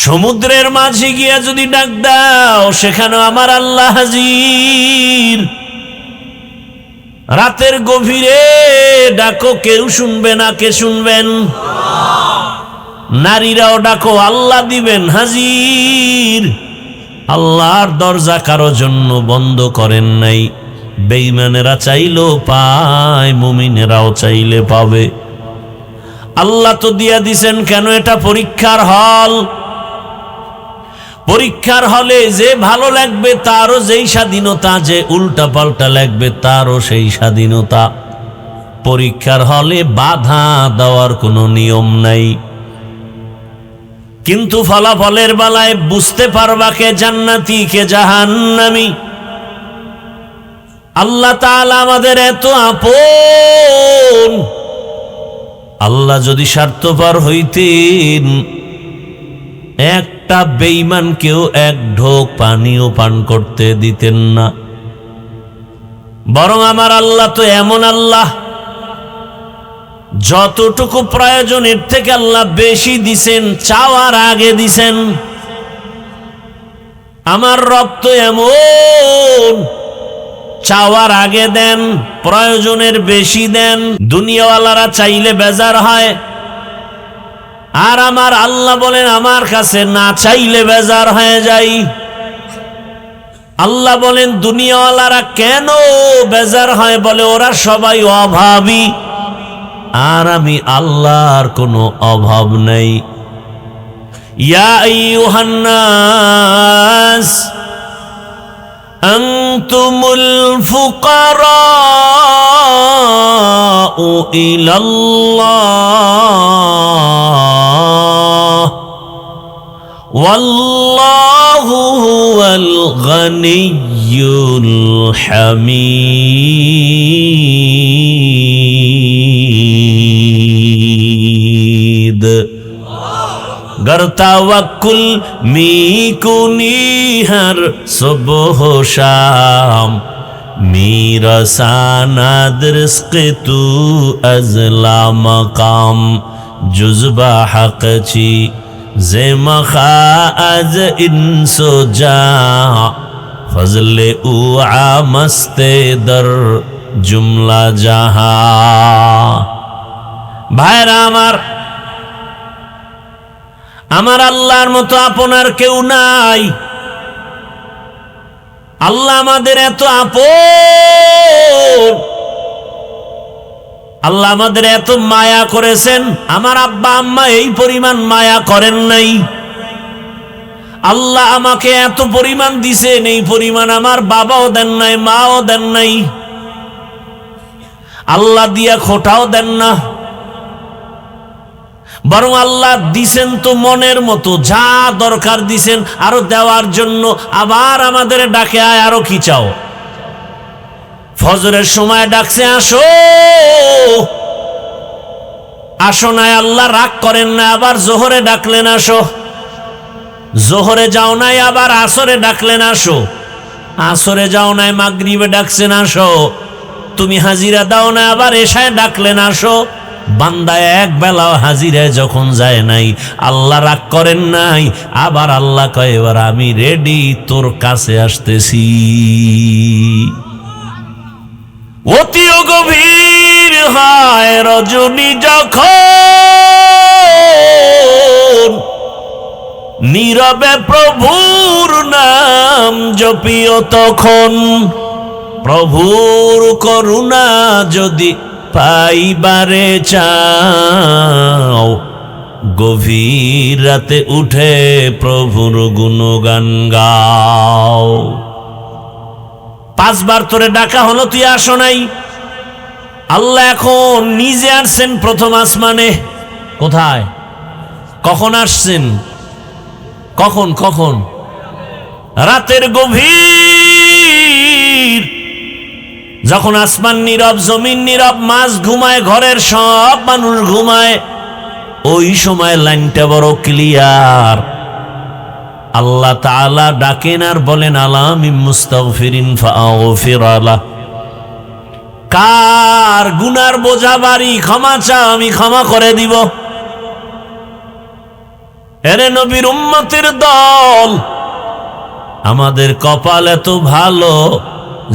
সমুদ্রের মাঝে গিয়া যদি ডাক দাও সেখানে আমার আল্লাহ হাজির। রাতের গভীরে ডাকো, কেউ শুনবে না, কে শুনবেন? নারীরাও ডাকো, আল্লাহ দিবেন হাজির। আল্লাহর দরজা কারো জন্য বন্ধ করেন নাই। বেঈমানেরা চাইলেও পায়, মুমিনেরাও চাইলে পাবে। আল্লাহ তো দিয়া দিছেন, কেন? এটা পরীক্ষার হল। পরীক্ষার হলে যে ভালো লাগবে তারও যেই স্বাধীনতা, যে উল্টা পাল্টা লাগবে তারও সেই স্বাধীনতা। পরীক্ষার হলে বাধা দেওয়ার কোনো নিয়ম নাই। কিন্তু ফলাফলের বেলায় বুঝতে পারবা কে জান্নাতি কে জাহান্নামী। আল্লাহ তাআলা আমাদের এত আপন। আল্লাহ যদি স্বার্থপর হইতেন, একটা বেঈমানকেও এক ঢোক পানিও পান করতে দিতেন না। বরং আমার আল্লাহ তো এমন আল্লাহ, যতটুকু প্রয়োজন এর থেকে আল্লাহ বেশি দিছেন, চাওয়ার আগে দিছেন। আমার রব তো এমন, চাওয়ার আগে দেন, প্রয়োজনের বেশি দেন। দুনিয়াওয়ালারা চাইলে বেজার হয়, আর আমার আল্লাহ বলেন আমার কাছে না চাইলে বেজার হয়ে যাই। আল্লাহ বলেন দুনিয়াওয়ালারা কেন বেজার হয়? বলে ওরা সবাই অভাবী, আর আমি আল্লাহর কোনো অভাব নেই। ইয়া আইয়ুহান নাস আনতুমুল ফুকারাউ ইলাল্লাহ ওয়াল্লাহু হুয়াল গনিয়্যুল হামিদ। गर तवक्कुल मी कुनी हर सुबह शाम, मेरा सानद रिज़्क़ तू अज़ला मकाम, जुज़बा हक़ ची ज़ेमखा अज़ इंसो जा, फज़ले उ आमस्ते दर जुमला जहा। भाईरा আমার আল্লাহর মতো আপনার কেউ নাই। আল্লাহ আমাদের এত আপন, আল্লাহ আমাদের এত মায়া করেছেন। আমার আব্বা আম্মা এই পরিমাণ মায়া করেন নাই। আল্লাহ আমাকে এত পরিমাণ দিছেন, এই পরিমাণ আমার বাবাও দেন নাই, মাও দেন নাই। আল্লাহ দিয়া খোটাও দেন না, বরং আল্লাহ দিছেন তো মনের মতো, যা দরকার দিছেন আরো দেওয়ার জন্য। আবার আমাদের ডাকে আয়, আরো কি চাও? ফজরের সময় ডাকছে আসো, আসো নাই আল্লাহ রাগ করেন না। আবার জোহরে ডাকলেন আসো, জোহরে যাও নাই, আবার আসরে ডাকলেন আসো, আসরে যাও নাই, মাগরিবে ডাকছেন আসো। তুমি হাজিরা দাও না, আবার এশায় ডাকলেন আসো। বান্দা এক বেলাও হাজিরায় যখন যায় নাই, আল্লাহ রাগ করেন নাই। আবার আল্লাহ কয় এবার আমি রেডি, তোর কাছে আসতেছি। অতিও গভীর হয় রজনী যখন, নীরবে প্রভুর নাম জপিও তখন। প্রভুর করুণা যদি পাইবারে চাও, গভীর রাতে উঠে প্রভুর গুণগান গাও। 5 বার তোরে ডাকা হলো, তুই আসো নাই। আল্লাহ এখন নিজে আসছেন প্রথম আসমানে। কোথায়? কখন আসছেন? কখন কখন? রাতের গভীর, যখন আসমান নীরব, জমিন নীরব, মাছ ঘুমায়, ঘরের সব মানুষ ঘুমায়, ওই সময় লাইনটা বড় ক্লিয়ার। আল্লাহ তাআলা ডাকেন আর বলেন আলা মিন মুস্তাগফিরিন ফাগফির লাহ। কার গুনার বোঝা ভারী, ক্ষমা চাও, আমি ক্ষমা করে দিব। এরে নবীর উম্মতের দল, আমাদের কপাল এত ভালো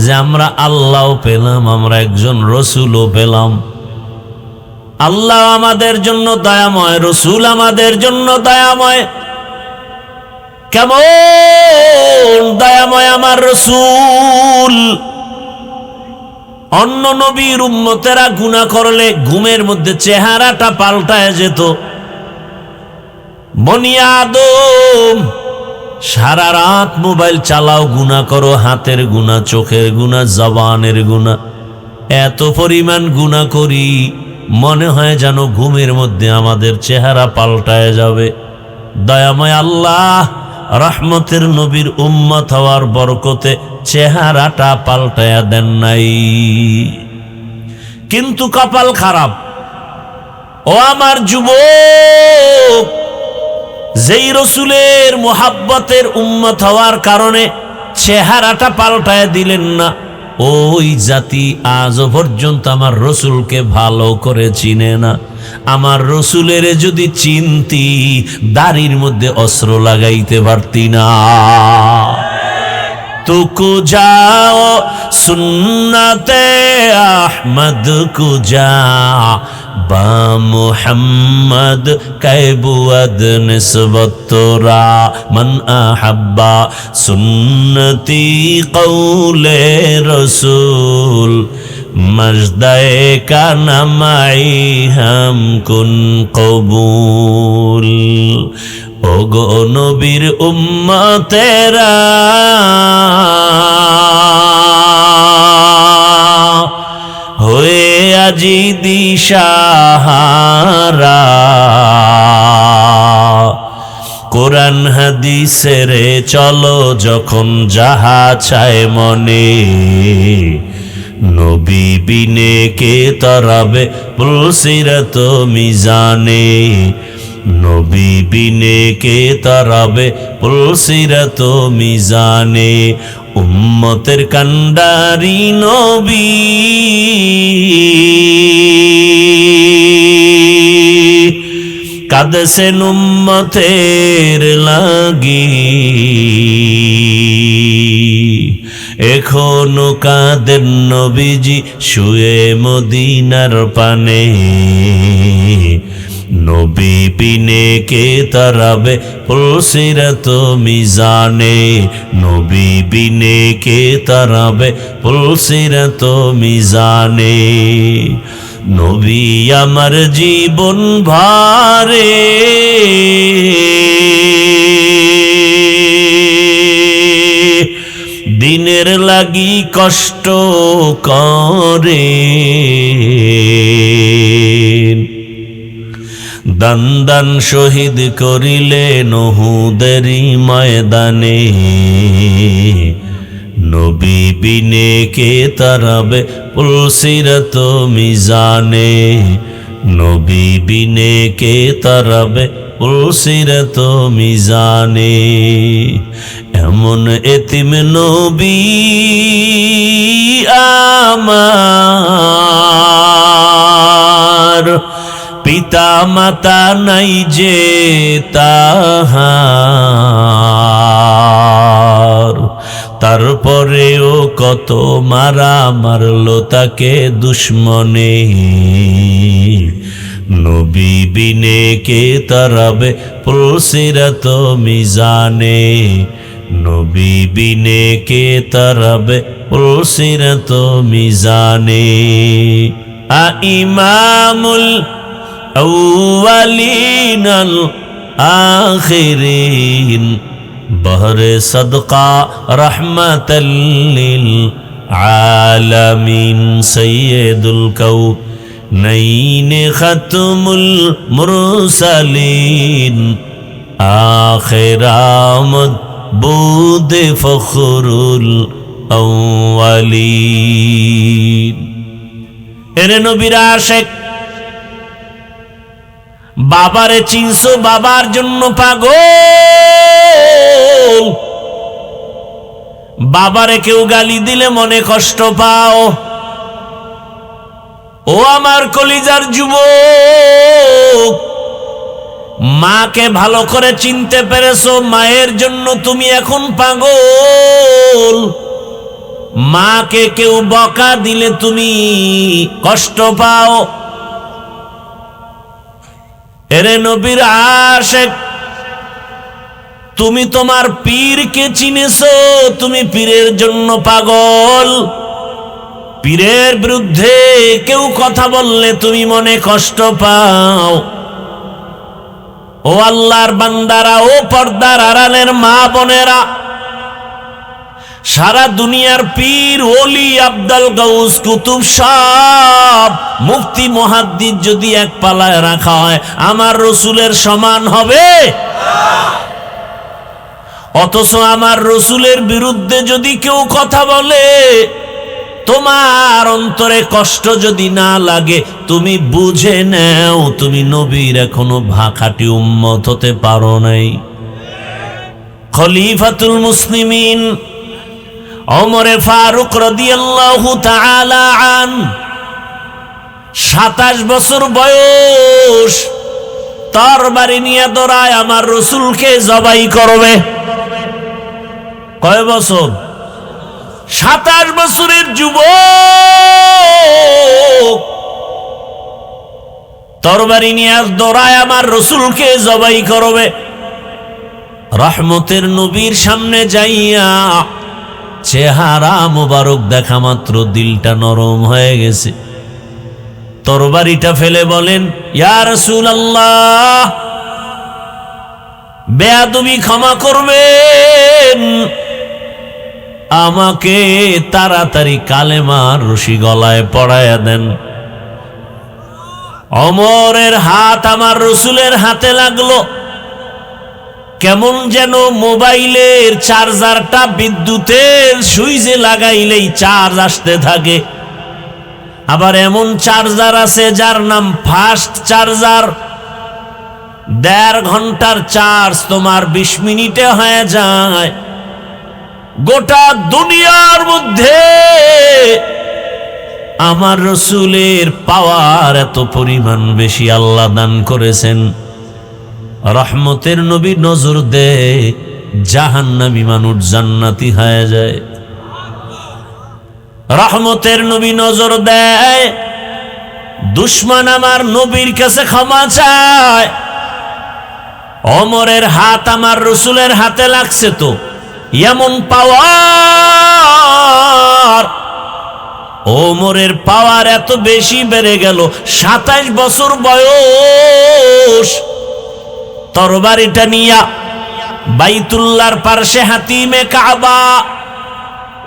যে আমরা আল্লাহও পেলাম, আমরা একজন রসুলও পেলাম। আল্লাহ আমাদের জন্য দয়াময়, রসুল আমাদের জন্য দয়াময়। কেমন দয়াময় আমার রসুল! অন্য নবীর উম্মতেরা গুনাহ করলে ঘুমের মধ্যে চেহারাটা পাল্টায় যেত। বনি আদম, সারা রাত মোবাইল চালাও, গুনাহ করো, হাতের গুনাহ, চোখের গুনাহ, জবানের গুনাহ, এত পরিমাণ গুনাহ করি মনে হয় যেন ঘুমের মধ্যে আমাদের চেহারা পাল্টায় যাবে। দয়াময় আল্লাহ রহমতের নবীর উম্মত হওয়ার বরকতে চেহারাটা পাল্টায়া দেন নাই। কিন্তু কপাল খারাপ। ও আমার যুবক, যেই রসুলের মোহাব্বতের উম্মত হওয়ার কারণে চেহারাটা পাল্টায় দিলেন না, ওই জাতি আজও পর্যন্ত আমার রসুলকে ভালো করে চিনে না। আমার রসুলের যদি চিনতি, দাড়ির মধ্যে অস্ত্র লাগাইতে পারতি না। তুকু যাও সুন্নতে আহমদ কুজা বা মুহাম্মদ কাইবুয়াদ নিসবত তোরা মান আহাব্বা সুন্নতি কৌলে রসুল মজদায়ে কানামাই হাম কুন কবুল। ওগো নবীর উম্মতেরা, হয়ে আজি দিশাহারা, কোরআন হাদিসের চলো যখন যাহা চায় মনে, নবী বিনে কে তরাবে পুলসিরত মিজানে, নবী বিনে কে তরাবে পুলসিরত মিজানে। উম্মতের কান্ডারি নবী, কাঁদছেন উম্মতের লাগি, এখনো কাঁদেন নবীজি শুয়ে মদিনার পানে, নবী বিনে কে তরাবে পুলসিরত মিজানে, নবী বিনে কে তরাবে পুলসিরত মিজানে। নবী আমার জীবন ভারে, দিনের লাগি কষ্ট করে, দান দান শহীদ করিলেন উহুদেরই ময়দানে, নবী বিনে কে তরাবে পুলসিরত মিজানে, নবী বিনে কে তরাবে পুলসিরত মিজানে। এমন এতিম নবী আমার, পিতা মাতা নাই যে তাহার, তারপরেও কত মারা মারলো তাকে দুশ্মনে, নবী বিনে কে তরাবে পুলসিরত মিজানে, নবী বিনে কে তরাবে পুলসিরত মিজানে। ইমামুল আউয়ালিন আল আখিরিন বহরে সদকা রহমাতাল লিল আলামিন, সৈয়দুল কাউনাইন খাতমুল মুরসালিন, আখির আমদ বুদে ফখরুল আউয়ালিন। এরে নবীর আশিক, বাবারে চিনছো, বাবার জন্য পাগল। বাবারে কেউ গালি দিলে মনে কষ্ট পাও। ও আমার কলিজার যুবক, মাকে ভালো করে চিনতে পেরেছো, মায়ের জন্য তুমি এখন পাগল। মাকে কেউ বকা দিলে তুমি কষ্ট পাও। এরে নবীর আশিক, তুমি তোমার পীরকে চিনেছো, তুমি পীরের জন্য পাগল। পীরের বিরুদ্ধে কেউ কথা বললে তুমি মনে কষ্ট পাও। ও আল্লাহর বান্দারা, ও পর্দার আড়ালের মা বোনেরা, সারা দুনিয়ার পীর, ওলি, আব্দুল গাউস, কুতুব, সব মুফতি, মুহাদ্দিস যদি এক পালায় রাখা হয়, আমার রসুলের সমান হবে? অথচ আমার রসুলের বিরুদ্ধে যদি কেউ কথা বলে, তোমার অন্তরে কষ্ট যদি না লাগে, তুমি বুঝে নাও তুমি নবীর এখনো খাঁটি উম্মত হতে পারো নাই। খলিফাতুল মুসলিমিন ওমরে ফারুক রাদিয়াল্লাহু তাআলা আন, 27 বছর বয়স, তরবারি নিয়ে দৌড়ায় আমার রসুলকে জবাই করবে। কয় বছর? 27 বছরের যুবক তরবারি নিয়ে দৌড়ায় আমার রসুলকে জবাই করবে। রহমতের নবীর সামনে যাইয়া চেহারা মোবারক দেখা মাত্র দিলটা নরম হয়ে গেছে। তরবারিটা ফেলে বলেন, ইয়া রাসূলুল্লাহ, বেয়াদবি ক্ষমা করবেন, আমাকে তাড়াতাড়ি কালেমার রশি গলায় পড়ায়া দেন। ওমরের হাত আমার রসুলের হাতে লাগলো। কেমন যেন মোবাইলের চার্জারটা বিদ্যুতের সুইচে লাগাইলেই চার্জ আসতে থাকে। আবার এমন চার্জার আছে যার নাম ফাস্ট চার্জার, 1.5 ঘন্টার চার্জ তোমার 20 মিনিটে হয়ে যায়। গোটা দুনিয়ার মধ্যে আমার রসুলের পাওয়ার এত পরিমাণ বেশি আল্লাহ দান করেছেন। রহমতের নবী নজর দেয়, জাহান্নামী মানুষ জান্নাতি হয়ে যায়। রহমতের নবী নজর দেয়, দুশ্মন আমার নবীর কাছে ক্ষমা চায়। ওমরের হাত আমার রসুলের হাতে লাগছে, তো এমন পাওয়ার, ওমরের পাওয়ার এত বেশি বেড়ে গেল। 27 বছর বয়স, তরবারিটা নিয়া বাইতুল্লাহর পার্শ্বে হাতিমে কাবা,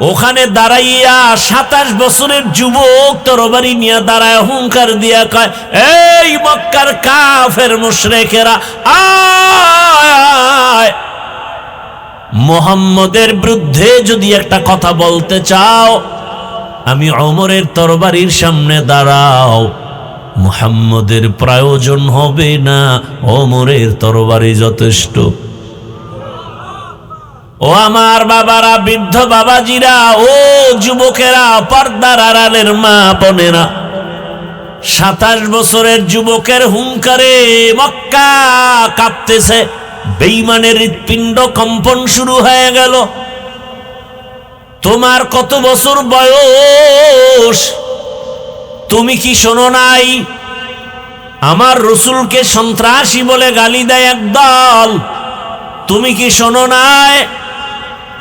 ওখানে দাঁড়াইয়া 27 বছরের যুবক তরবারি নিয়ে দাঁড়ায় হুঙ্কার দিয়া কয়, এই মক্কার কাফের মুশরিকেরা, আয়, মুহাম্মদের বিরুদ্ধে যদি একটা কথা বলতে চাও, আমি ওমরের তরবারির সামনে দাঁড়াও, মুহাম্মদের প্রয়োজন হবে না, ওমরের তরবারি যথেষ্ট। ও আমার বাবারা, বৃদ্ধ বাবাজিরা, ও যুবকেরা, পর্দার আড়ালের মা বোনেরা, 27 বছরের যুবকের হুঙ্কারে মক্কা কাঁপতেছে। বেঈমানের হৃৎপিণ্ড কম্পন শুরু হয়ে গেল। তোমার কত বছর বয়স? তুমি কি শোনো নাই আমার রসুলকে সন্ত্রাসী বলে গালি দেয় একদল? তুমি কি শোনো নাই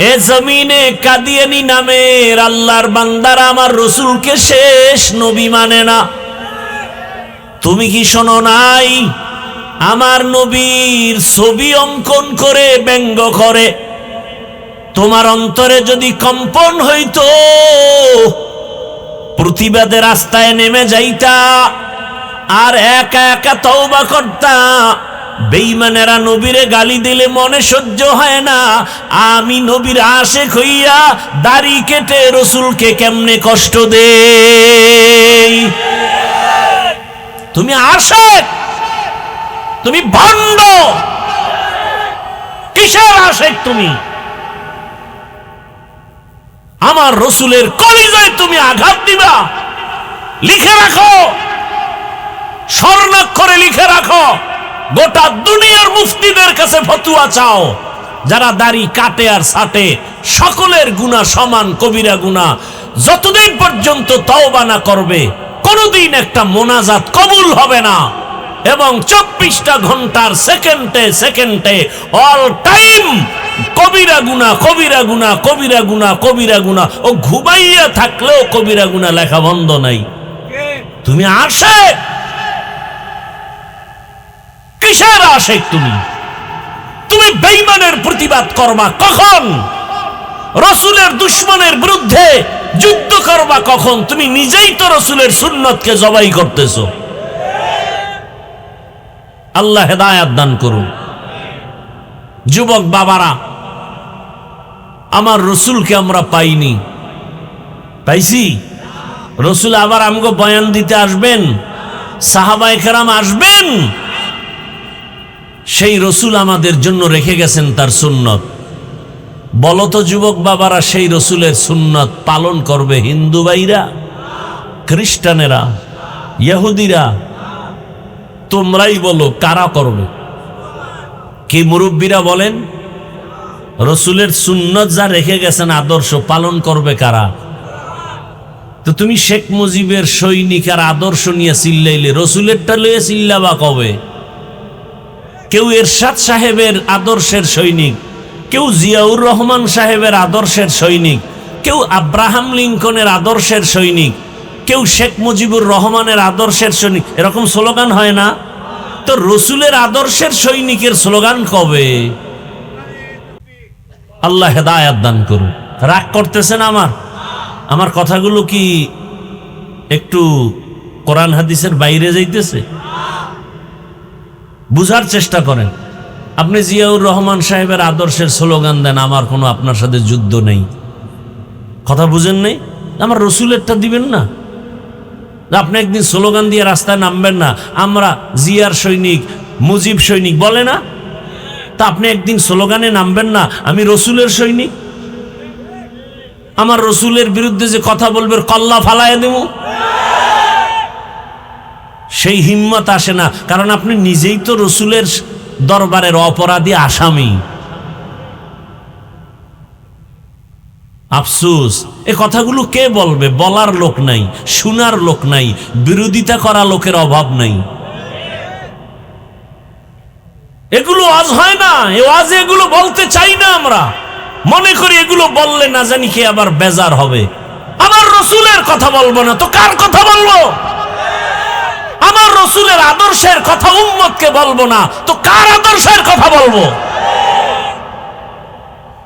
এ জমিনে কাদিয়ানী নামের আল্লাহর বান্দারা আমার রসুলকে শেষ নবী মানে না? তুমি কি শোনো নাই আমার নবীর ছবি অঙ্কন করে ব্যঙ্গ করে? তোমার অন্তরে যদি কম্পন হইতো, প্রতিবাদের রাস্তায় নেমে যাইতা, আর একা একা তওবা করতা। বেঈমানেরা নবীরে গালি দিলে মনে সহ্য হয় না, আমি নবীর আশিক হইয়া দাড়ি কেটে রসুলকে কেমনে কষ্ট দেই। তুমি আশিক, তুমি ভণ্ড, কিসের আশিক তুমি? আমার রসুলের কলিজায় তুমি আঘাত দিবা? লিখে রাখো, স্বর্ণাক্ষরে লিখে রাখো, গোটা দুনিয়ার মুফতিদের কাছে ফতোয়া চাও, যারা দাড়ি কাটে আর ছাটে সকলের গুনাহ সমান কবিরা গুনাহ, যতদিন পর্যন্ত তওবা না করবে কোনদিন একটা মোনাজাত কবুল হবে না। এবং 24টা ঘন্টার সেকেন্ডে সেকেন্ডে অল টাইম কবিরা গুনাহ, কবিরা গুনাহ, কবিরা গুনাহ, কবিরা গুনাহ। ও ঘুমাইয়া থাকলেও কবিরা গুনাহ লেখা বন্ধ নাই। তুমি আশেক, কিসের আশেক? তুমি বেঈমানের প্রতিবাদ করবা কখন? রাসূলের দুশমনের বিরুদ্ধে যুদ্ধ করবা কখন? তুমি নিজেই তো রাসূলের সুন্নতকে জবাই করতেছো। আল্লাহ হেদায়েত দান করুন। যুবক বাবারা, আমার রাসূলকে আমরা পাইনি, পাইছি? রাসূল আবার আমগো বয়ান দিতে আসবেন, সাহাবায়ে কেরাম আসবেন। সেই রাসূল আমাদের জন্য রেখে গেছেন তার সুন্নত। বলো তো যুবক বাবারা, সেই রাসূলের সুন্নত পালন করবে হিন্দু ভাইরা, খ্রিস্টানেরা, ইহুদিরা? তোমরাই বলো কারা করবে? কি মুরব্বীরা বলেন? রাসূলের সুন্নত যা রেখে গেছেন আদর্শ পালন করবে কারা? তো তুমি শেখ মুজিবের সৈনিক আর আদর্শ নিয়ে চিল্লাইলে রাসূলেরটা লইয়া চিল্লাবা কবে? কেউ এরশাদ সাহেবের আদর্শের সৈনিক, কেউ জিয়াউর রহমান সাহেবের আদর্শের সৈনিক, কেউ আব্রাহাম লিঙ্কনের আদর্শের সৈনিক, কেউ শেখ মুজিবুর রহমানের আদর্শের সৈনিক, এরকম স্লোগান হয় না? তো রাসূলের আদর্শের সৈনিকের স্লোগান কবে? আল্লাহ হেদায়েত দান করুন। রাগ করতেছেন আমার কথাগুলো কি একটু কোরআন হাদিসের বাইরে যাইতেছে? বুঝার চেষ্টা করেন। আপনি জিয়াউর রহমান সাহেবের আদর্শের স্লোগান দেন, আমার কোনো আপনার সাথে যুদ্ধ নেই। কথা বুঝেন নাই? আমার রাসূলেরটা দিবেন না? আপনি একদিন স্লোগান দিয়ে রাস্তায় নামবেন না, আমরা জিয়ার সৈনিক, মুজিব সৈনিক বলে না? তা আপনি একদিন স্লোগানে নামবেন না, আমি রাসূলের সৈনিক, আমার রাসূলের বিরুদ্ধে যে কথা বলবে কল্লা ফালায় দেব? সেই হিম্মত আসে না, কারণ আপনি নিজেই তো রাসূলের দরবারের অপরাধী আসামি। আফসোস, এ কথাগুলো কে বলবে? বলার লোক নাই, শোনার লোক নাই, বিরোধিতা করা লোকের অভাব নাই। এগুলো ওয়াজ হয় না, এ ওয়াজে এগুলো বলতে চাই না আমরা। মনে করি এগুলো বললে না জানি কে আবার বেজার হবে। আমার রাসূলের কথা বলবো না তো কার কথা বলবো? আমার রাসূলের আদর্শের কথা উম্মতকে বলবো না তো কার আদর্শের কথা বলবো?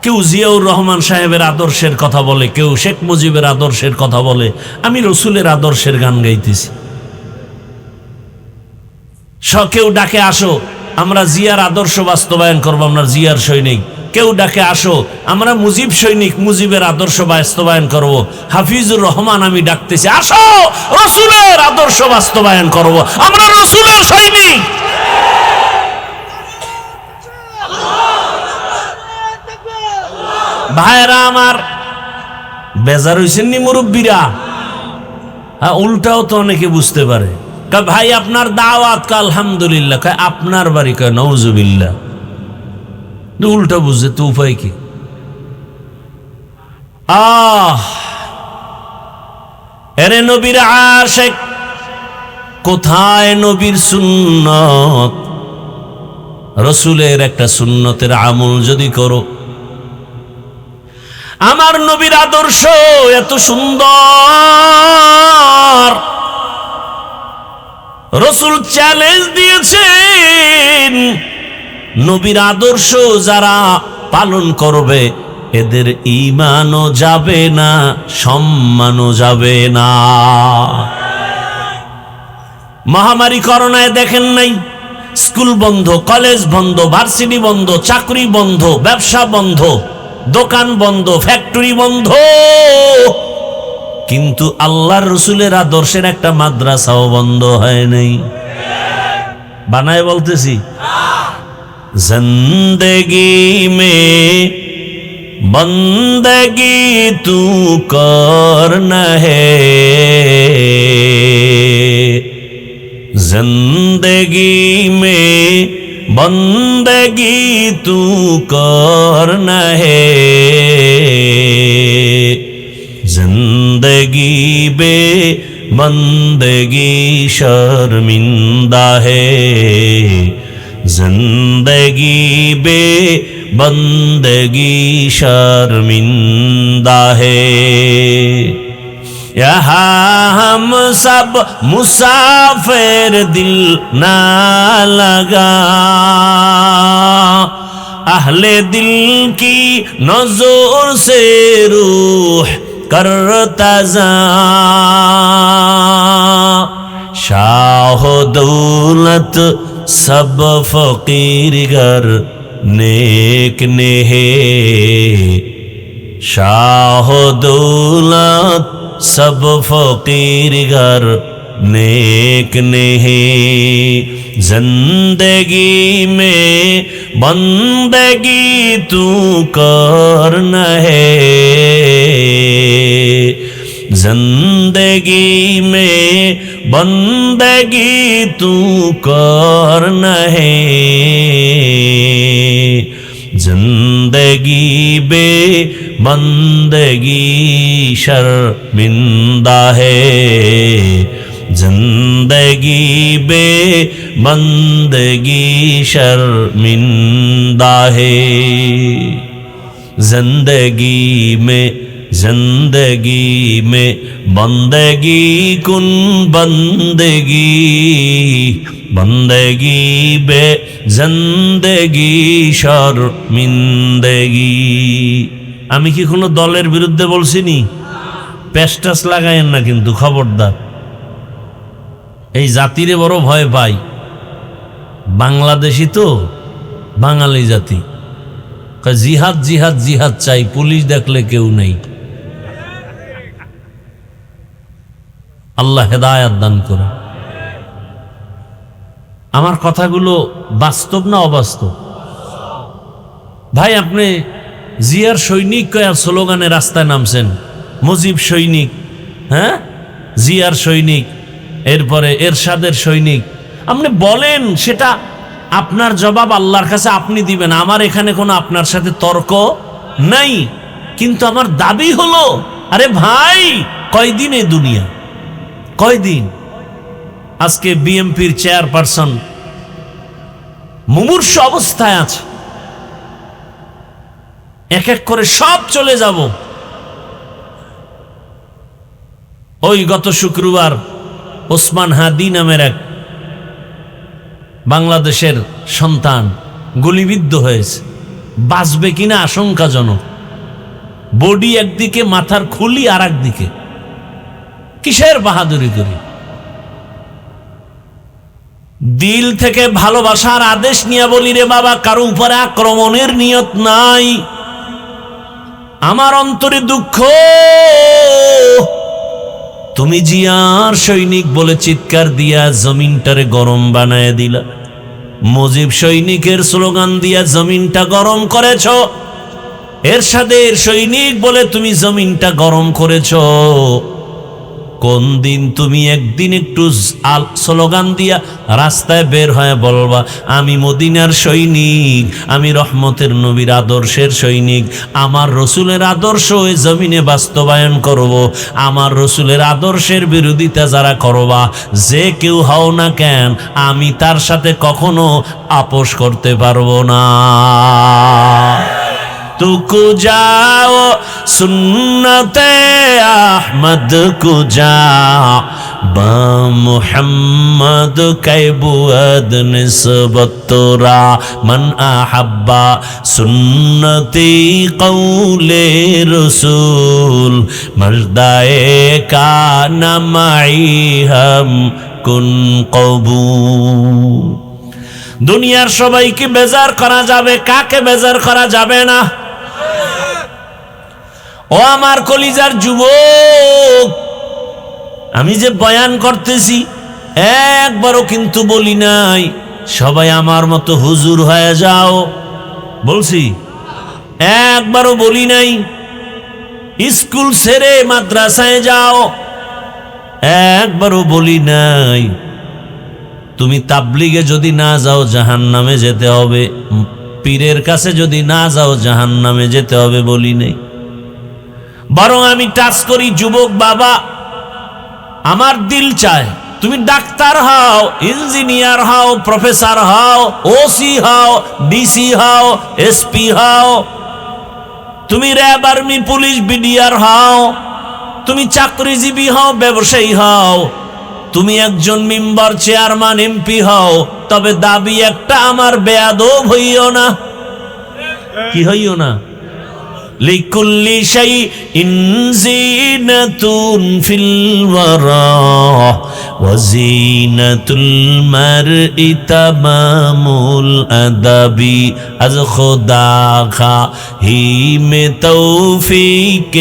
কেউ জিয়াউর রহমান সাহেবের আদর্শের কথা বলে, কেউ শেখ মুজিবের আদর্শের কথা বলে, আমি রাসূলের আদর্শের গান গাইতেছি। কেউ ডাকে আসো, আমরা জিয়ার আদর্শ বাস্তবায়ন করবো, আমরা জিয়ার সৈনিক। কেউ ডাকে আসো, আমরা মুজিব সৈনিক, মুজিবের আদর্শ বাস্তবায়ন করব। হাফিজুর রহমান আমি ডাকতেছি, আসো রাসূলের আদর্শ বাস্তবায়ন করব, আমরা রাসূলের সৈনিক। ভাইরা আমার, বেজার হইছেন নি মুরব্বীরা? উল্টাও তো অনেকে বুঝতে পারে, ভাই আপনার দাওয়াত, আলহামদুলিল্লাহ। আপনার বাড়ি, নাউজুবিল্লাহ। উল্টা বুঝে তো উপায় কি? এরে নবীর আশেক, কোথায় নবীর সুন্নত? রাসূলের একটা সুন্নতের আমল যদি করো, আমার নবীর আদর্শ এত সুন্দর, রাসূল চ্যালেঞ্জ দিয়েছেন, নবীর আদর্শ যারা পালন করবে এদের ঈমানও যাবে না, সম্মানও যাবে না। মহামারী করোনায় দেখেন নাই, স্কুল বন্ধ, কলেজ বন্ধ, ভার্সিটি বন্ধ, চাকরি বন্ধ, ব্যবসা বন্ধ, দোকান বন্ধ, ফ্যাক্টরি বন্ধ, কিন্তু আল্লাহর রাসূলের আদর্শের একটা মাদ্রাসাও বন্ধ হয় নাই। বানায় বলতেছি, জিন্দেগি মে বন্দগি তু করনা হে, জিন্দেগি মে बंदगी तू करना है, जिंदगी बे बंदगी शर्मिंदा है, जिंदगी बे बंदगी शर्मिंदा है। यहाँ हम सब मुसाफिर दिल ना लगा, अहले दिल की नजर से रूह करता जा, शाह दौलत सब फकीर घर नेक ने है, शाह दौलत सब फकीर घर नेक ने है। जिंदगी में बंदगी तू करना है, जिंदगी में बंदगी तू करना है, जिंदगी बे बंदगी शर्मिंदा है, जिंदगी बे बंदगी शर्मिंदा है। जिंदगी में बंदगी कुन बंदगी, बंदगी बे जिंदगी शर्मिंदगी। আমি কি কোনো দলের বিরুদ্ধে বলছি নি? পেস্টাস লাগায়েন না কিন্তু, খবরদার। এই জাতিরে বড় ভয় পাই, বাংলাদেশি তো, বাঙালি জাতি। জিহাদ জিহাদ জিহাদ চাই, পুলিশ দেখলে কেউ নেই। আল্লাহ হেদায়াত দান করে। আমার কথাগুলো বাস্তব না অবাস্তব? ভাই, আপনি জিয়ার সৈনিক কয়া স্লোগানে রাস্তায় নামছেন, মুজিব সৈনিক, হ্যাঁ, জিয়ার সৈনিক, এরপরে এরশাদের সৈনিক। আপনি বলেন, সেটা আপনার জবাব আল্লাহর কাছে আপনি দিবেন। আমার এখানে কোনো আপনার সাথে তর্ক নাই, কিন্তু আমার দাবি হলো, আরে ভাই, কয়দিন এই দুনিয়া, কয়দিন? আজকে বিএমপির চেয়ারপারসন মুমূর্ষু অবস্থায় আছে, এক এক করে সব চলে যাব। ওই গত শুক্রবার ওসমান হাদি নামের এক বাংলাদেশের সন্তান গুলিবিদ্ধ হয়েছে, বাঁচবে কিনা আশঙ্কাজনক। বডি একদিকে, মাথার খুলি আর একদিকে। কিসের বাহাদুরি করি? দিল থেকে ভালোবাসার আদেশ নিয়ে বলি, রে বাবা, কারো উপরে আক্রমণের নিয়ত নাই। আমার অন্তরে দুঃখ, তুমি জিয়ার সৈনিক বলে চিৎকার দিয়া জমিনটারে গরম বানায় দিলা, মুজিব সৈনিকের স্লোগান দিয়া জমিনটা গরম করেছ, এরশাদের সৈনিক বলে তুমি জমিনটা গরম করেছ। কোন দিন তুমি একদিন একটু স্লোগান দিয়া রাস্তায় বের হয়ে বলবা, আমি মদিনার সৈনিক, আমি রহমতের নবীর আদর্শের সৈনিক, আমার রসুলের আদর্শ ওই জমিনে বাস্তবায়ন করব। আমার রসুলের আদর্শের বিরোধিতা যারা করবা, যে কেউ হও না কেন, আমি তার সাথে কখনো আপোষ করতে পারবো না। तुको जाओ सुन्नते अहमद को जा, बा मुहम्मद कैबुअद निस्बत तोरा, मन अहब्बा सुन्नती कौले रसूल, मर्दाए का नमाई हम कुन कबूल। দুনিয়ার সবাইকে বেজার করা যাবে, কাকে বেজার করা যাবে না? ও আমার কলিজার যুবক, আমি যে বয়ান করতেছি একবারও কিন্তু বলি নাই সবাই আমার মতো হুজুর হয়ে যাও, বলছি? একবারও বলি নাই স্কুল ছেড়ে মাদ্রাসায় যাও, একবারও বলি নাই তুমি তাবলিগে যদি না যাও জাহান্নামে যেতে হবে, পীরের কাছে যদি না যাও জাহান্নামে যেতে হবে বলি নেই। বরং আমি টাচ করি, যুবক বাবা, আমার দিল চায় তুমি ডাক্তার হও, ইঞ্জিনিয়ার হও, প্রফেসর হও, ওসি হও, ডিসি হও, এসপি হও, তুমি র্যাব, আর্মি, পুলিশ, বিডিআর হও, তুমি চাকরিজীবী হও, ব্যবসায়ী হও, তুমি একজন মেম্বার, চেয়ারম্যান, এমপি হও, তবে দাবি একটা, আমার বেয়াদব হইও না। কি হইও না? লিকুল্লি শাইইন যিনাতুন ফিল ওয়ারা ওয়া যিনাতুল মারই তামামুল আদাবি আজ খুদা খাহি মে তৌফিক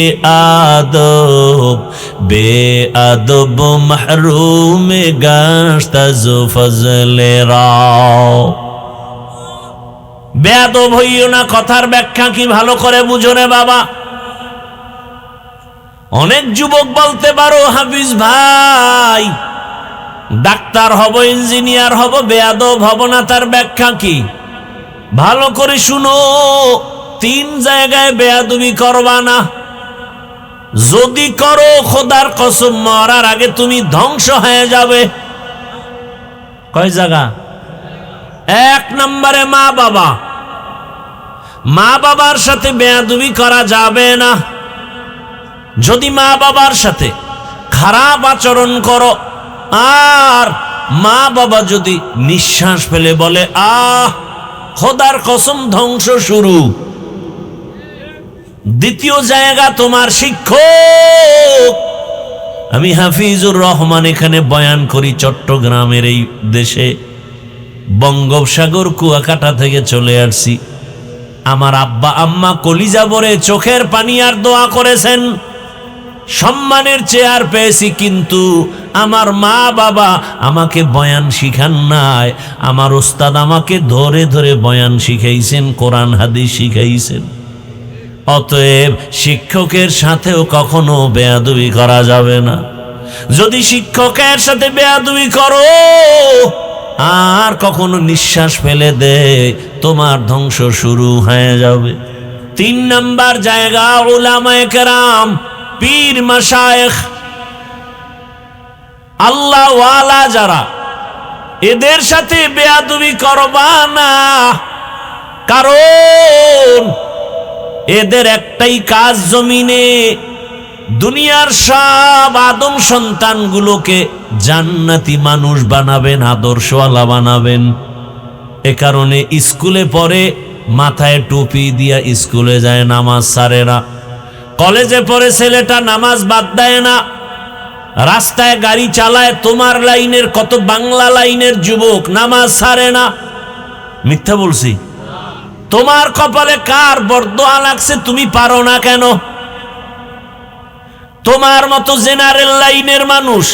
আদব বে আদব মাহরুম গাশত আজ ফজলে রাও। বেয়াদব হইও না, কথার ব্যাখ্যা কি ভালো করে বুঝো রে বাবা। অনেক যুবক বলতে পারো, হাফিজ ভাই ডাক্তার হব, ইঞ্জিনিয়ার হব, বেয়াদব হব না, তার ব্যাখ্যা কি? ভালো করে শুনো, 3 জায়গায় বেয়াদবি করবা না। যদি করো, খোদার কসম, মরার আগে তুমি ধ্বংস হয়ে যাবে। কয় জায়গা? 1 নম্বরে মা বাবা। মা বাবার সাথে বেয়াদবি করা যাবে না। যদি মা বাবার সাথে খারাপ আচরণ করো, আর মা বাবা যদি নিঃশ্বাস ফেলে বলে আহ, খোদার কসম ধ্বংস শুরু। দ্বিতীয় জায়গা তোমার শিক্ষক। আমি হাফিজুর রহমান এখানে বয়ান করি চট্টগ্রামের এই দেশে, বঙ্গোপসাগর কুয়াকাটা থেকে চলে আসছি। আমার আব্বা আম্মা কলিজা ভরে চোখের পানি আর দোয়া করেছেন, সম্মানের চেয়ার পেয়েছি, কিন্তু আমার মা বাবা আমাকে বয়ান শিখান নাই। আমার ওস্তাদ আমাকে ধরে ধরে বয়ান শিখাইছেন, কোরআন হাদিস শিখাইছেন। অতএব শিক্ষকের সাথেও কখনো বেয়াদবি করা যাবে না। যদি শিক্ষকের সাথে বেয়াদবি করো আর কখনো নিঃশ্বাস ফেলে দে, তোমার ধ্বংস শুরু হয়ে যাবে। 3 নাম্বার জায়গা উলামায়ে কেরাম, পীর মাশায়েখ, আল্লাহ ওয়ালা যারা, এদের সাথে বেয়াদবি করবা না। কারণ এদের একটাই কাজ, জমিনে দুনিয়ার সব আদম সন্তানগুলোকে জান্নাতি মানুষ বানাবেন, আদর্শওয়ালা বানাবেন। এ কারণে স্কুলে পড়ে, মাথায় টুপি দিয়া স্কুলে যায়, নামাজ ছাড়ে না। কলেজে পড়ে ছেলেটা, নামাজ বাদ দেয় না। রাস্তায় গাড়ি চালায়, তোমার লাইনের কত বাংলা লাইনের যুবক নামাজ ছাড়ে না। মিথ্যা বলছি? তোমার কপালে কার বরদোয়া লাগছে, তুমি পারো না কেন? তোমার মতো জেনারেল লাইনের মানুষ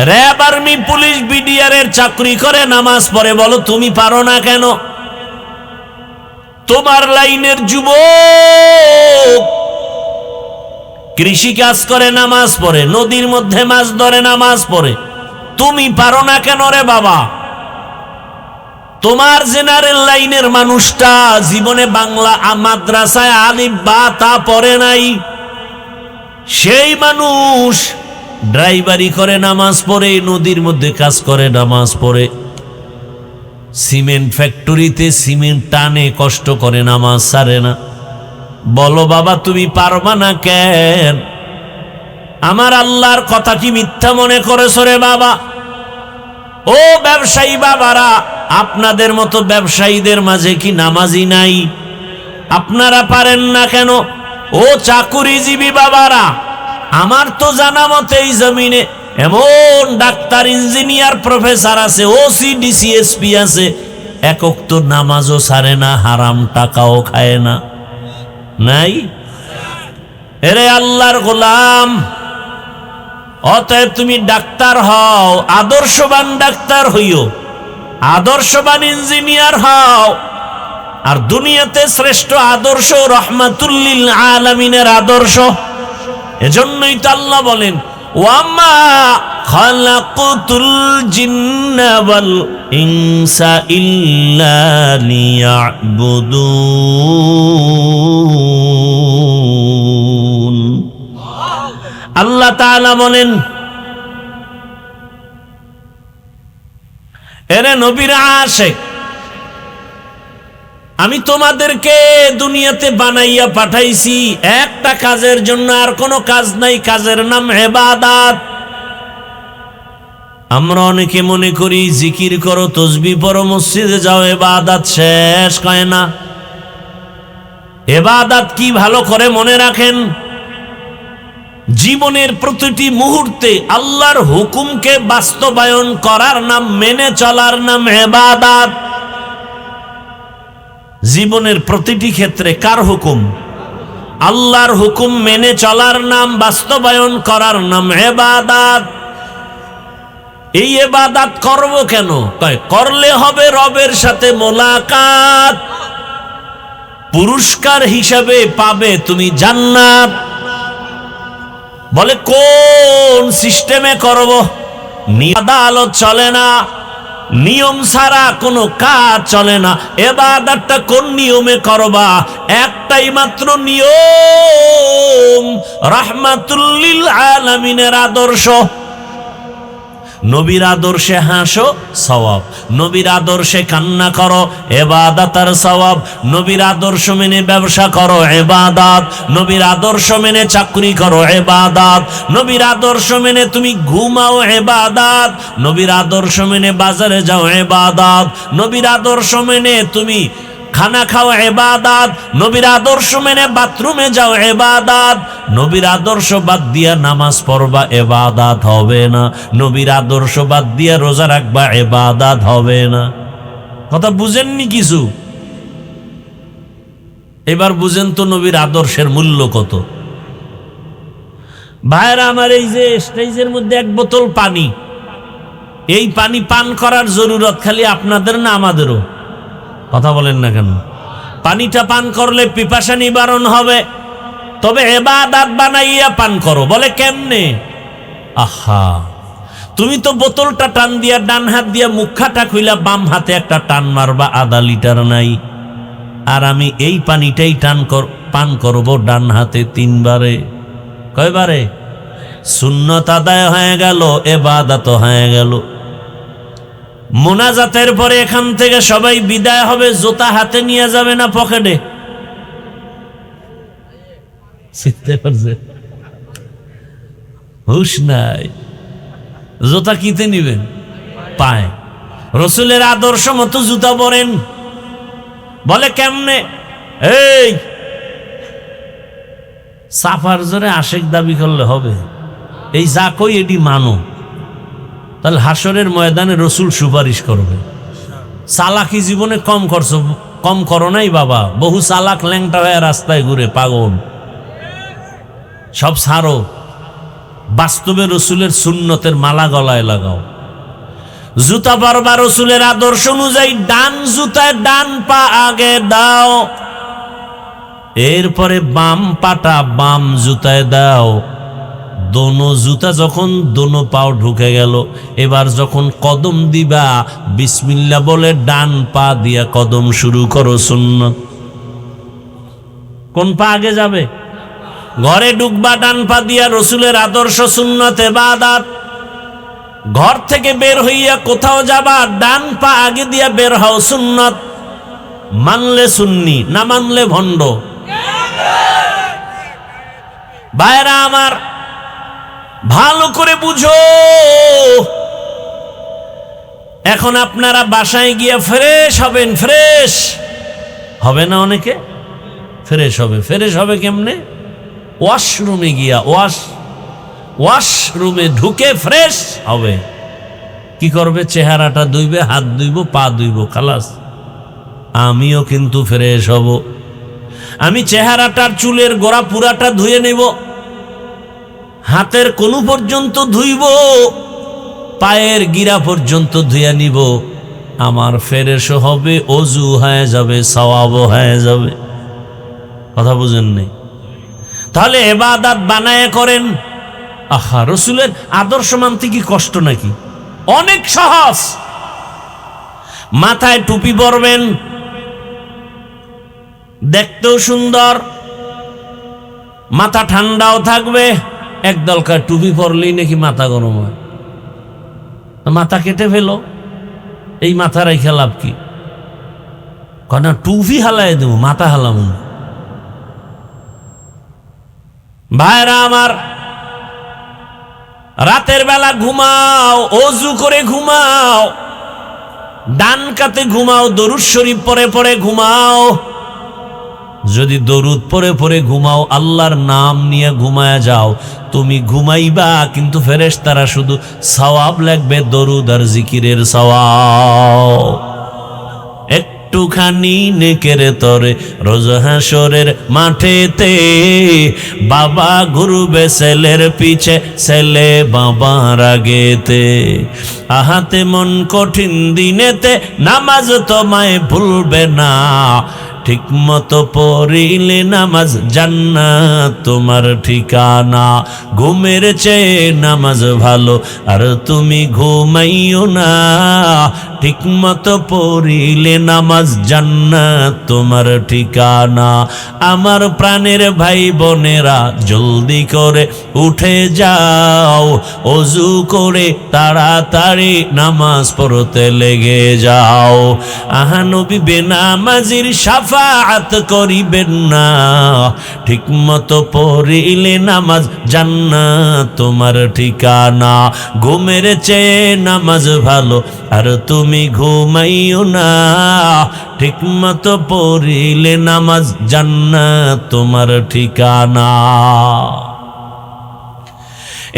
র্যাব, আর্মি, পুলিশ, বিডিআর এর চাকরি করে, নামাজ পড়ে, বলো তুমি পারো না কেন? তোমার লাইনের যুবক কৃষি কাজ করে, নামাজ পড়ে, নদীর মধ্যে মাছ ধরে, নামাজ পড়ে, তুমি পারো না কেন রে বাবা? তোমার জেনারেল লাইনের মানুষটা জীবনে বাংলা মাদ্রাসায় আলিফ বা তা পড়ে নাই, সেই মানুষ ড্রাইভারি করে, নামাজ পড়ে, নদীর মধ্যে কাজ করে, নামাজ পড়ে, সিমেন্ট ফ্যাক্টরিতে সিমেন্ট টানে, কষ্ট করে, নামাজ ছাড়ে না। বলো বাবা তুমি পারবা না কেন? আমার আল্লাহর কথা কি মিথ্যা মনে করেছো রে বাবা? ও ব্যবসায়ী বাবারা, আপনাদের মতো ব্যবসায়ীদের মাঝে কি নামাজি নাই? আপনারা পারেন না কেন? ও চাকুরিজীবী বাবারা, আমার তো জানা মতে এই জমিনে এমন ডাক্তার, ইঞ্জিনিয়ার, প্রফেসর আছে, ওসি, ডিসি, এসপি আছে, এক ওয়াক্ত নামাজও ছাড়ে না, হারাম টাকাও খায় না। নাই? এরে আল্লাহর গোলাম, অতএব তুমি ডাক্তার হও, আদর্শবান ডাক্তার হইও, আদর্শবান ইঞ্জিনিয়ার হও, আর দুনিয়াতে শ্রেষ্ঠ আদর্শ রহমাতুল লিল আলামিনের আদর্শ। এজন্যই তো আল্লাহ বলেন ওয়ামা খালাকুতুল জিন্না ওয়াল ইনসা ইল্লা লিয়াবুদুন। আল্লাহ তাআলা বলেন, এরে নবীর আশিক, আমি তোমাদেরকে দুনিয়াতে বানাইয়া পাঠাইছি একটা কাজের জন্য, আর কোনো কাজ নাই। কাজের নাম ইবাদত। আমরা অনেকে মনে করি জিকির করো, তাসবিহ পড়ো, মসজিদে যাও, ইবাদত শেষ হয় না। ইবাদত কি ভালো করে মনে রাখেন, জীবনের প্রতিটি মুহূর্তে আল্লাহর হুকুমকে বাস্তবায়ন করার নাম, মেনে চলার নাম ইবাদত। জীবনের প্রতিটি ক্ষেত্রে কার হুকুম? আল্লাহর হুকুম মেনে চলার নাম, বাস্তবায়ন করার নাম ইবাদত। এই ইবাদত করব কেন? করলে হবে রবের সাথে মোলাকাত, পুরস্কার হিসাবে পাবে তুমি জান্নাত। বলে কোন সিস্টেমে করব? আদালত চলে না, নিয়ম ছাড়া কোনো কাজ চলে না। ইবাদতটা কোন নিয়মে করবা? একটাই মাত্র নিয়ম, রাহমাতুল লিল আলামিনের আদর্শ। নবীর আদর্শে হাসো, সওয়াব। নবীর আদর্শে কান্না করো, ইবাদত আর সওয়াব। নবীর আদর্শ মেনে ব্যবসা করো, ইবাদত। নবীর আদর্শ মেনে চাকরি করো, ইবাদত। নবীর আদর্শ মেনে তুমি ঘুমাও, ইবাদত। নবীর আদর্শ মেনে বাজারে যাও, ইবাদত। নবীর আদর্শ মেনে তুমি খানা খাও, ইবাদত। নবীর আদর্শ মেনে বাথরুমে যাও, ইবাদত। নবীর আদর্শ বাদ দিয়া নামাজ পড়বা, ইবাদত হবে না। নবীর আদর্শ বাদ দিয়া রোজা রাখবা, ইবাদত হবে না। কথা বুঝেননি কিছু? এবার বুঝেন তো নবীর আদর্শের মূল্য কত। ভাইরা আমার, এই যে স্টেজের মধ্যে এক বোতল পানি, এই পানি পান করার জরুরত খালি আপনাদের না আমাদেরও? কথা বলেন না কেন? পানিটা পান করলে পিপাসা নিবারণ হবে, তবে ইবাদত বানাইয়া পান করো। বলে কেমনে? আহা, তুমি তো বোতলটা টান দিয়া ডান হাত দিয়া মুখাটা খুইলা বাম হাতে একটা টান মারবা, আধা লিটার নাই। আর আমি এই পানিটাই পান করব ডান হাতে 3 বারে। কয়বারে? সুন্নত আদায় হয়ে গেল, ইবাদত হয়ে গেল। মোনাজাতের পরে এখান থেকে সবাই বিদায় হবে, জুতা হাতে নিয়ে যাবে না পকেটে? শিখতে পারছে? হুশ নাই। জুতা কিতে নিবেন? পায়। রসুলের আদর্শ মতো জুতা পরেন। বলে কেমনে? এই সাফার জোরে আশেক দাবি করলে হবে? এই যা কই এটি মানো, তাহলে হাসরের ময়দানে রসুল সুপারিশ করবে। চালাকি জীবনে কম করো নাই বাবা। বহু চালাক ল্যাংটা হয়ে রাস্তায় ঘুরে, পাগল। সব ছাড়ো, বাস্তবে রসুলের সুন্নতের মালা গলায় লাগাও। জুতা পরবা রসুলের আদর্শ অনুযায়ী, ডান জুতায় ডান পা আগে দাও, এরপরে বাম পাটা বাম জুতায় দাও। দোনো জুতা যখন দোনো পাও ঢুকে গেল, এবার যখন কদম দিবা, বিসমিল্লাহ বলে ডান পা দিয়া কদম শুরু করো। সুন্নত। কোন পা আগে যাবে? ঘরে ঢুকবা ডান পা দিয়া, রসুলের আদর্শ, সুন্নত, ইবাদত। ঘর থেকে বের হইয়া কোথাও যাবা, ডান পা আগে দিয়া বের হও, সুন্নত। মানলে সুন্নি, না মানলে ভণ্ড। ভাইরা আমার, ভালো করে বুঝো। এখন আপনারা বাসায় গিয়া ফ্রেশ হবেন। ফ্রেশ হবে না? অনেকে ফ্রেশ হবে। ফ্রেশ হবে কেমনে? ওয়াশরুমে গিয়া, ওয়াশরুমে ঢুকে ফ্রেশ হবে। কি করবে? চেহারাটা ধুইবে, হাত ধুইব, পা ধুইব, খালাস। আমিও কিন্তু ফ্রেশ হব। আমি চেহারাটার চুলের গোড়া পুরাটা ধুয়ে নেব, হাতের কোণু পর্যন্ত ধুইব, পায়ের গিরা পর্যন্ত ধুয়ে নিব। আমার ফ্রেশও হবে, অজু হয়ে যাবে, সওয়াবও হয়ে যাবে। কথা বুঝেন নাই? তাহলে ইবাদত বানায় করেন। আহা, রসুলের আদর্শ মানতে কি কষ্ট নাকি? অনেক সহজ। মাথায় টুপি পরবেন, দেখতেও সুন্দর, মাথা ঠান্ডাও থাকবে। একদল কয় টুপি পরলেই নাকি মাথা গরম হয়। মাথা কেটে ফেলো, এই মাথা রেখে লাভ কি? না, টুপি হালাই দেবো, মাথা হালাম। ভাইরা আমার, রাতের বেলা ঘুমাও, অজু করে ঘুমাও, ডান কাতে ঘুমাও, দরুদ শরীফ পড়ে পড়ে ঘুমাও। যদি দরুদ পড়ে পড়ে ঘুমাও, আল্লাহর নাম নিয়ে ঘুমায়া যাও, তুমি ঘুমাইবা কিন্তু ফেরেশতারা শুধু সওয়াব লিখবে, দরুদ আর জিকিরের সওয়াব। একটুখানি নেকের তরে রোজ হাসরের মাঠেতে, বাবা ঘুরবে ছেলের পিছে, ছেলে বাবার আগেতে। আহাতে মন কঠিন দিনেতে, নামাজ তোমায় ভুলবে না, ঠিক মতো পড়িলে নামাজ জান্নাত তোমার ঠিকানা। ঘুমের চেয়ে নামাজ ভালো, আর তুমি ঘুমাইও না, ঠিক মতো পড়িলে নামাজ জান্নাত তোমার ঠিকানা। আমার প্রাণের ভাই বোনেরা, জলদি করে উঠে যাও, অজু করে তাড়াতাড়ি নামাজ পড়তে লেগে যাও। আহা, নবী বেনামাজির শাফাআত করিবেন না, ঠিক মতো পড়িলে নামাজ জান্নাত তোমার ঠিকানা। ঘুমের চেয়ে নামাজ ভালো, আর তুমি ঘুমাইও না, ঠিক মতো পড়িলে নামাজ জান্নাত তোমার ঠিকানা।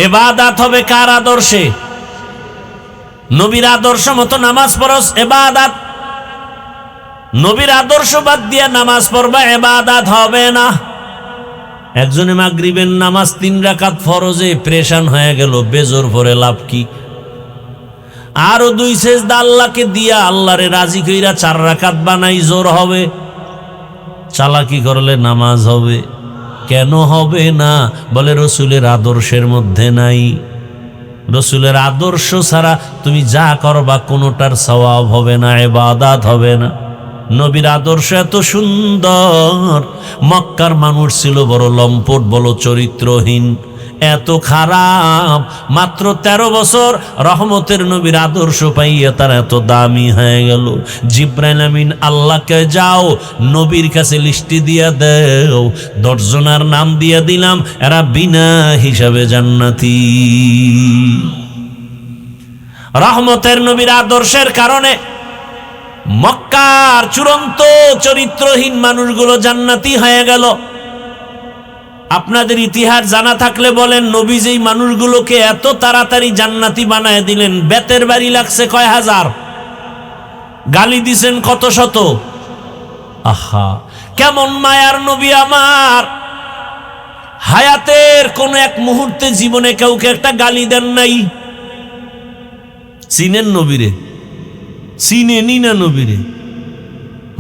ইবাদত হবে কার আদর্শে? নবীর আদর্শ মতো নামাজ পড়স, ইবাদত। নবীর আদর্শ বাদ দিয়া নামাজ পড়বা, ইবাদত হবে না। একজনে মাগরিবের নামাজ 3 রাকাত ফরজে প্রেশান হয়ে গেল, বেজোর পরে লাভ কি? আরো 2 সেজদা আল্লাহকে দিয়া আল্লাহরে রাজি কইরা 4 রাকাত বানাই, জোর হবে? চালাকি করলে নামাজ হবে? কেন হবে না? বলে রসুলের আদর্শের মধ্যে নাই। রসুলের আদর্শ ছাড়া তুমি যা করবা কোনোটার সওয়াব হবে না, ইবাদত হবে না। নবীর আদর্শ এত সুন্দর, মক্কার মানুষ ছিল বড় লম্পট, বড় চরিত্রহীন, এত খারাপ, মাত্র 13 বছর রহমতের নবীর আদর্শ পাইয়া তারা এত দামি হয়ে গেল। জিবরাইল আমিন আল্লাহকে যাও নবীর কাছে লিস্টি দিয়া দেও, 10 জনের নাম দিয়া দিলাম, এরা বিনা হিসাবে জান্নাতি। রহমতের নবীর আদর্শের কারণে মক্কার চূড়ান্ত চরিত্রহীন মানুষগুলো জান্নাতি হয়ে গেল। আপনাদের ইতিহাস জানা থাকলে বলেন, নবী যেই মানুষগুলোকে এত তাড়াতাড়ি জান্নাতি বানায় দিলেন, বেতের বাড়ি লাগছে কয় হাজার, গালি দিছেন কত শত। আহা, কেমন মায়ার নবী আমার! হায়াতের কোন এক মুহূর্তে জীবনে কাউকে একটা গালি দেন নাই। চিনেন নবীরে? চিনেনি না নবীরে?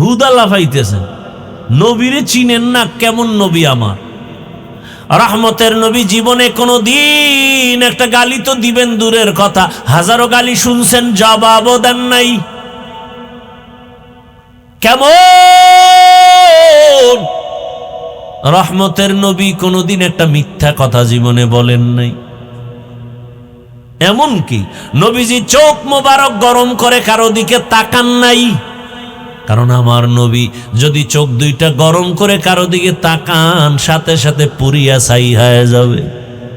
হুদা লাফাইতেছেন, নবীরে চিনেন না? কেমন নবী আমার! রহমতের নবী জীবনে কোনো দিন একটা গালি তো দিবেন দূরের কথা, হাজারো গালি শুনছেন, জবাবও দেন নাই। কেমন রহমতের নবী কোনোদিন একটা মিথ্যা কথা জীবনে বলেন নাই। এমনকি নবীজি চোখ মোবারক গরম করে কারো দিকে তাকান নাই, কারণ আমার নবী যদি চোখ দুইটা গরম করে কারো দিকে তাকান, সাথে সাথে পুরিয়া ছাই হয়ে যাবে,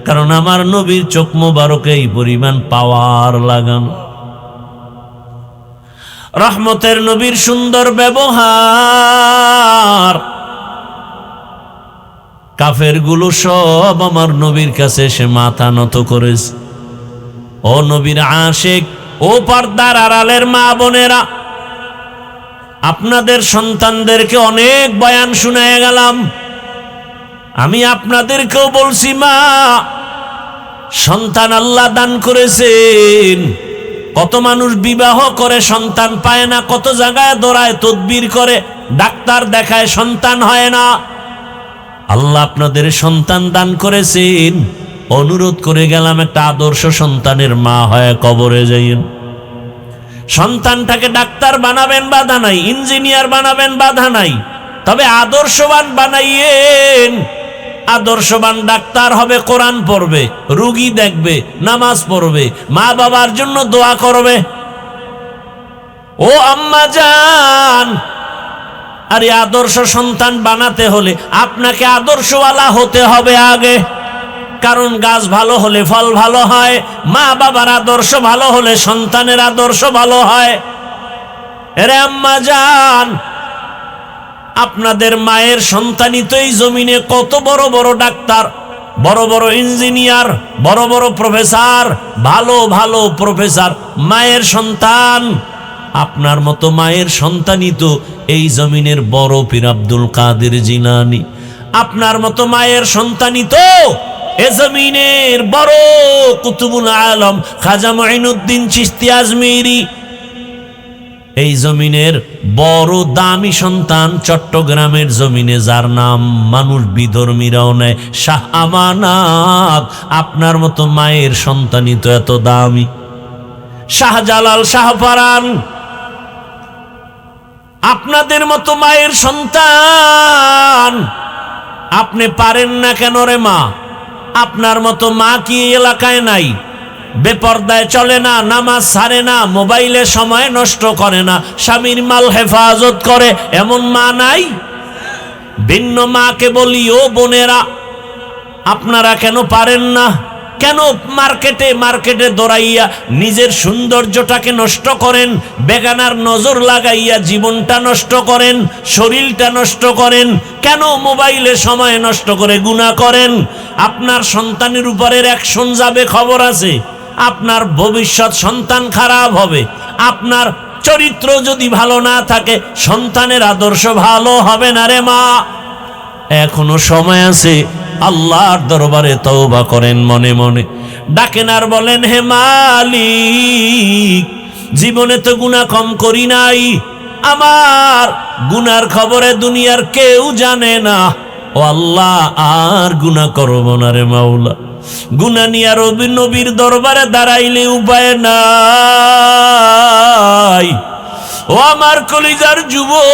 কারণ আমার নবীর চোখ মোবারকে এই পরিমাণ পাওয়ার লাগানো। রহমতের নবীর সুন্দর ব্যবহার, কাফের গুলো সব আমার নবীর কাছে এসে মাথা নত করেছে। ও নবীর আশিক, ও পর্দার আড়ালের মা বোনেরা, আপনাদের সন্তানদেরকে অনেক বয়ান শুনায় গেলাম, আমি আপনাদেরকেও বলছি, মা, সন্তান আল্লাহ দান করেছেন। কত মানুষ বিবাহ করে সন্তান পায় না, কত জায়গায় দৌড়ায়, তদবির করে, ডাক্তার দেখায়, সন্তান হয় না। আল্লাহ আপনাদের সন্তান দান করেছেন। ও অনুরোধ করে গেলাম, একটা আদর্শ সন্তানের মা হয়ে কবরে যাইয়েন। সন্তানটাকে ডাক্তার বানাবেন, বাধা নাই, ইঞ্জিনিয়ার বানাবেন, বাধা নাই, তবে আদর্শবান বানাইয়েন। আদর্শবান ডাক্তার হবে, কোরআন পড়বে, রোগী দেখবে, নামাজ পড়বে, মা বাবার জন্য দোয়া করবে। ও আম্মা জান, আরে আদর্শ সন্তান বানাতে হলে আপনাকে আদর্শওয়ালা হতে হবে আগে। কারণ গাছ ভালো হলে ফল ভালো হয়, মা বাবার আদর্শ ভালো হলে সন্তানের আদর্শ ভালো হয়। এরে আম্মা জান, আপনাদের মায়ের সন্তানই তো এই জমিনে কত বড় বড় ডাক্তার, বড় বড় ইঞ্জিনিয়ার, বড় বড় প্রফেসর, ভালো ভালো প্রফেসর মায়ের সন্তান। আপনার মতো মায়ের সন্তানই তো এই জমিনের বড় পীর আব্দুল কাদের জিলানী। আপনার মতো মায়ের সন্তানই তো এ জমিনের বড় কুতুবুল আলম খাজা মুঈনুদ্দিন চিশতি আজমিরি। এই জমিনের বড় দামি সন্তান চট্টগ্রামের জমিনে যার নাম মানুষ বিধর্মীরাও নেয়, শাহ আমানত। আপনার মতো মায়ের সন্তানই তো এত দামি। শাহজালাল, শাহপরান, আপনাদের মতো মায়ের সন্তান। আপনি পারেন না কেন রে মা? আপনার মতো মা কি এলাকায় নাই? বেপর্দায় চলে না, নামাজ ছাড়ে না, মোবাইলে সময় নষ্ট করে না, স্বামীর মাল হেফাজত করে, এমন মা নাই? ভিন্ন মাকে বলি, ও বোনেরা, আপনারা কেন পারেন না? কেন মার্কেটে দৌড়াইয়া নিজের সৌন্দর্যটাকে নষ্ট করেন? বেগানার নজর লাগাইয়া জীবনটা নষ্ট করেন, শরীরটা নষ্ট করেন? কেন মোবাইলে সময় নষ্ট করে গুনাহ করেন? আপনার সন্তানের উপরের অ্যাকশন যাবে, খবর আছে। আপনার ভবিষ্যৎ সন্তান খারাপ হবে। আপনার চরিত্র যদি ভালো না থাকে, সন্তানের আদর্শ ভালো হবে না রে মা। এখনো সময় আছে, আল্লাহর দরবারে তওবা করেন, মনে মনে ডাকেন আর বলেন, হে মালিক, জীবনে তো গুনাহ কম করি নাই, আমার গুনার খবরে দুনিয়ার কেউ জানে না। ও আল্লাহ, আর গুনাহ করব না রে মাওলা। গুনাহ নিয়ে নবীর দরবারে দাঁড়াইলে উপায় নাই। ও আমার কলিজার যুবক,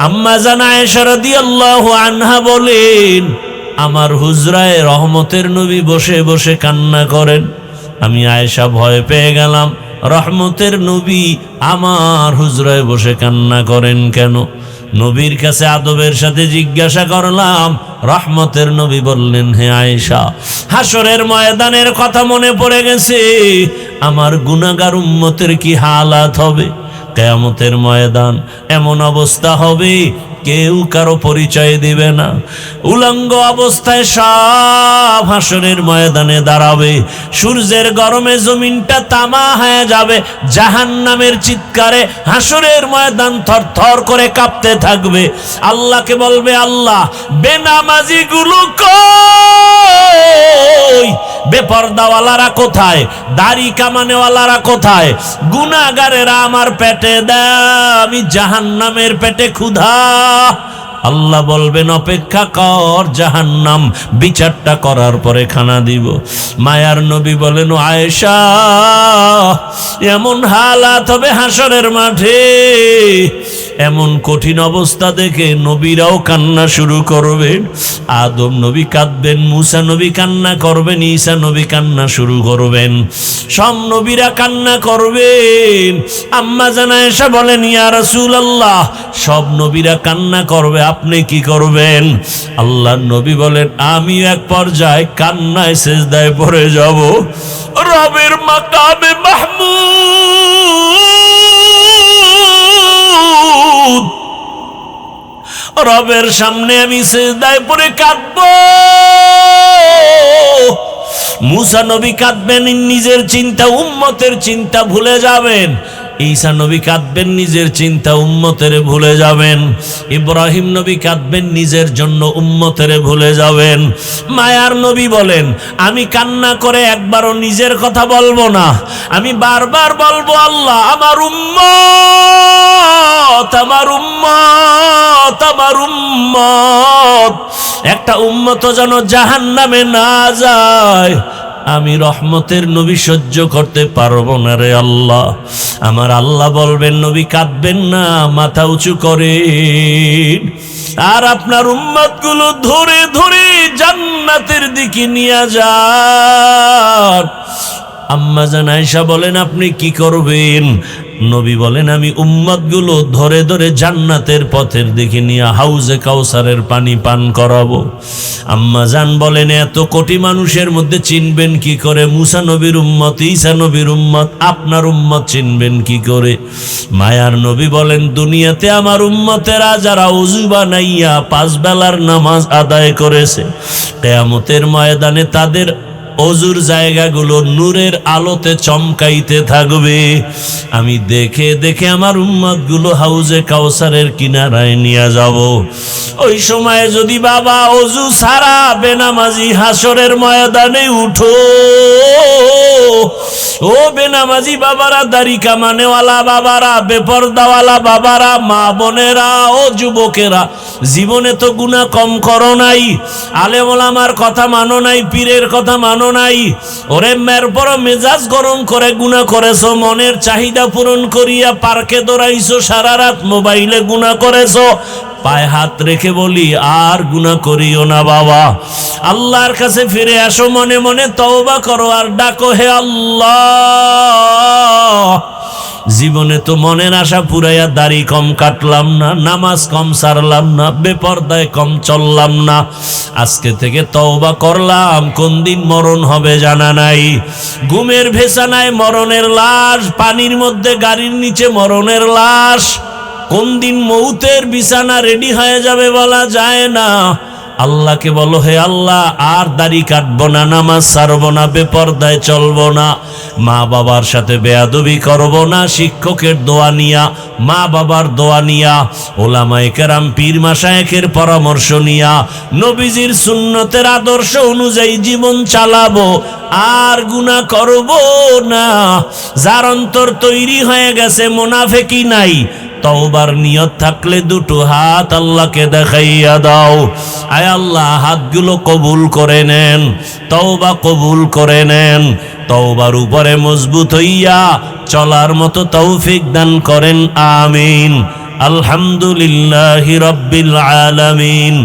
আম্মা জান আয়েশা রাদিয়াল্লাহু আনহা বলেন, আমার হুজরায় রহমতের নবী বসে বসে কান্না করেন। আমি আয়েশা ভয় পেয়ে গেলাম, রহমতের নবী আমার হুজরায় বসে কান্না করেন কেন? নবীর কাছে আদবের সাথে জিজ্ঞাসা করলাম। রহমতের নবী বললেন, হে আয়েশা, হাসরের ময়দানের কথা মনে পড়ে গেছে। আমার গুনাহগার উম্মতের কি হালাত হবে? কিয়ামতের ময়দান এমন অবস্থা হবে, কেউ কারো পরিচয় দিবে না। উলঙ্গ অবস্থায় সব হাসরের ময়দানে দাঁড়াবে। সূর্যের গরমে জমিনটা তামা হয়ে যাবে। জাহান্নামের চিৎকারে হাসরের ময়দান থরথর করে কাঁপতে থাকবে। আল্লাহকে বলবে, আল্লাহ, বেনামাজি গুলো কই? বেপরদাওয়ালারা কোথায়? দাড়ি কামানেওয়ালারা কোথায়? গুনাহগারেরা আমার পেটে দেয়, আমি জাহান্নামের পেটে ক্ষুধা। আল্লাহ বলবেন, অপেক্ষা কর, জাহান্নাম বিচারটা করার পরে খানা দিব। মায়ার নবী বলেন, আয়েশা, এমন হালাত হবে হাসরের মাঠে, এমন কঠিন অবস্থা দেখে নবীরাও কান্না শুরু করবেন। আদম নবী কাঁদবেন, মুসা নবী কান্না করবেন, ঈসা নবী কান্না শুরু করবেন, সব নবীরা কান্না করবেন। আম্মা জান আয়েশা বলেন, ইয়া রাসূলুল্লাহ, সব নবীরা কান্না করবে, আপনি কি করবেন? আল্লাহর নবী বলেন, আমি এক পর্যায়ে কান্নায় সিজদায় পড়ে যাব। রবের মাকামে মাহমুদ, রবের সামনে আমি সিজদায় পড়ে কাঁদবো। মুসা নবী কাঁদবেন, নিজের চিন্তা উম্মতের চিন্তা ভুলে যাবেন। ঈসা নবী কাঁদবেন, নিজের চিন্তা উম্মতের ভুলে যাবেন। ইব্রাহিম নবী কাঁদবেন, নিজের জন্য উম্মতের ভুলে যাবেন। মায়ার নবী বলেন, আমি কান্না করে একবারও নিজের কথা বলবো না, আমি বারবার বলবো, আল্লাহ, আমার উম্মত, আমার উম্মত, আমার উম্মত। একটা উম্মত যেন জাহান্নামে না যায়। আমি রহমতের নবী সহ্য করতে পারবো না রে আল্লাহ। আমার আল্লাহ বলবেন, নবী কাঁদবেন না, মাথা উঁচু করেন, আর আপনার উম্মতগুলো ধরে ধরে জান্নাতের দিকে নিয়ে যান। আম্মা জান আয়েশা বলেন, আপনি কি করবেন? নবী বলেন, আমি উম্মতগুলো ধরে ধরে জান্নাতের পথের দিকে নিয়ে হাউজে কাউসারের পানি পান করাবো। আম্মা জান বলেন, এত কোটি মানুষের মধ্যে চিনবেন কি করে মুসা নবীর উম্মত, ঈসা নবীর উম্মত, আপনার উম্মত চিনবেন কি করে? মায়ার নবী বলেন, দুনিয়াতে আমার উম্মতেরা যারা ওযু বানাইয়া 5 বেলার নামাজ আদায় করেছে, কিয়ামতের ময়দানে তাদের অজুর জায়গাগুলো নূরের আলোতে চমকাইতে থাকবে। আমি দেখে দেখে আমার উম্মতগুলো হাউজে কাউসারের কিনারায় নিয়ে যাব। ওই সময় যদি বাবা অজু সারা বেনামাজি হাসরের ময়দানে উঠো, ও বেনামাজি বাবারা, দাড়ি কামানেওয়ালা বাবারা, বেপরদাওয়ালা বাবারা, মা বোনেরা ও যুবকেরা, জীবনে তো গুনাহ কম করো নাই, আলেম ওলামার কথা মানো নাই, পীরের কথা মানো নাই, ওরে মের বড় মেজাজ গরম করে গুনাহ করেছো, মনের চাহিদা পূরণ করিয়া পার্কে দৌড়াইছো, সারা রাত মোবাইলে গুনাহ করেছো। পায়ে হাত রেখে বলি, আর গুনাহ করিও না বাবা। আল্লাহর কাছে ফিরে আসো, মনে মনে তওবা করো আর ডাকো, হে আল্লাহ, জীবনে তো মনের আশা পুরাইয়া দাড়ি কম কাটলাম না, নামাজ কম সারলাম না, বেপরদায় কম চললাম না, আজকে থেকে তওবা করলাম। কোন দিন মরণ হবে জানা নাই, ঘুমের ভেসানায় মরণের লাশ, পানির মধ্যে গাড়ির নিচে মরণের লাশ, কোন দিন মৌতের বিছানা রেডি হয়ে যাবে বলা যায় না। আল্লাহকে বলো, হে আল্লাহ, আর দাড়ি কাটবো না, নামাজ ছাড়বো না, বেপরদায় চলবো না, মা বাবার সাথে বেয়াদবি করবো না, শিক্ষকের দোয়া নিয়া, মা বাবার দোয়া নিয়া, ওলামায়ে কেরাম পীর মাশায়েখের পরামর্শ নিয়া, নবীজির সুন্নতের আদর্শ অনুযায়ী জীবন চালাবো, আর গুনাহ করবো না। যার অন্তর তৈরি হয়ে গেছে, মুনাফিকি নাই, তওবার নিয়ত থাকলে দুটো হাত আল্লাহকে দেখাইয়া দাও। আয় আল্লাহ, হাতগুলো কবুল করে নেন, তওবা কবুল করে নেন, তওবার উপরে মজবুত হইয়া চলার মতো তৌফিক দান করেন, আমিন। আলহামদুলিল্লাহি রাব্বিল আলামিন,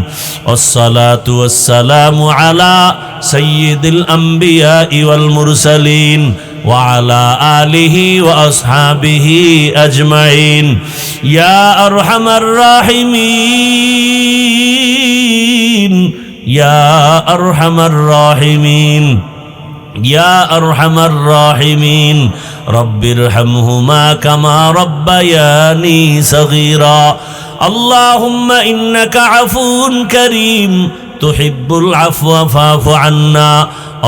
ওয়াসসালাতু ওয়াসসালামু আলা সাইয়্যিদিল আমবিয়া ওয়াল মুরসালিন ওয়া আলা আলিহি ওয়া আসহাবিহি আজমাইন। ইয়া আরহামার রাহিমিন, ইয়া আরহামার রাহিমিন, ইয়া আরহামার রাহিমিন, রব্বিরহামহুমা কামা রব্বায়ানি সগীরা। আল্লাহুম্মা ইন্নাকা আফুউন কারীম তুহিব্বুল আফওয়া ফা'ফু আন্না।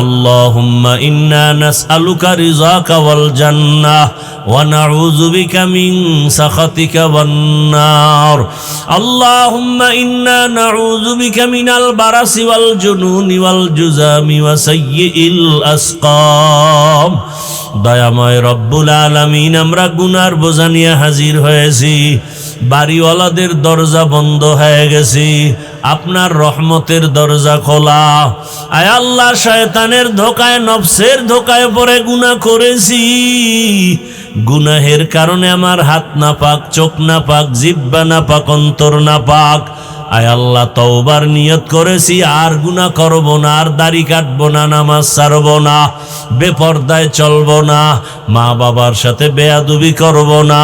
আল্লাহুম্মা ইন্না নাসআলুকা রিযাকা ওয়াল জান্নাহ ওয়া নাউযু বিকা মিন সাখাতিকা ওয়ান নার। আল্লাহুম্মা ইন্না নাউযু বিকা মিনাল বারাসি ওয়াল জুনুনি ওয়াল জুযামি ওয়া সাইয়্যিল আসকাম। দয়াময় রব্বুল আলামিন, আমরা গুনার বোঝা নিয়ে হাজির হয়েছি, বাড়িওয়ালাদের দরজা বন্ধ হয়ে গেছি, আপনার রহমতের দরজা খোলা। আয় আল্লাহ, শয়তানের ধোকায়, নফসের ধোকায় পড়ে গুনাহ করেছি, গুনাহের কারণে আমার হাত নাপাক, চোখ নাপাক, জিহ্বা নাপাক, অন্তর নাপাক। আয় আল্লাহ, তওবার নিয়ত করেছি, আর গুনাহ করব না, আর দাড়ি কাটবো না, নামাজ ছাড়বো না, বেপরদায় চলবো না, মা বাবার সাথে বেয়াদবি করব না,